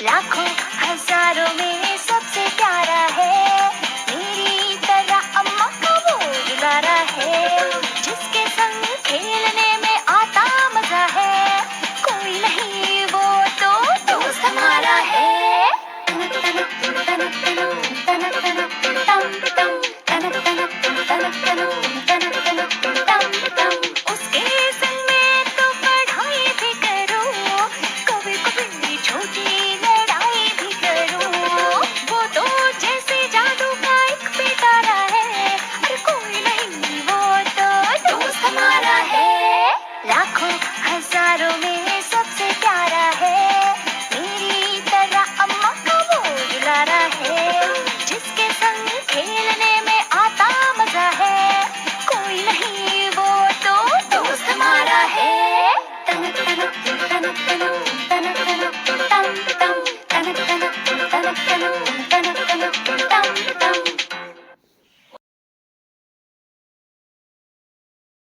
लाखों हजारों में सबसे प्यारा है, मेरी तरह अम्मा का वो दुलारा है, जिसके संग खेलने में आता मजा है, कोई नहीं वो तो दोस्त हमारा है। उसके संग में तो पढ़ाई भी करूं, कभी कभी छोटी लड़ाई भी करूं, वो तो जैसे जादू का एक पिटारा है, और कोई नहीं वो तो दोस्त हमारा है। लाखों हजारों में सबसे प्यारा है, मेरी तरह अम्मा का वो दुलारा है, जिसके संग खेलने में आता मजा है, कोई नहीं वो तो दोस्त हमारा है।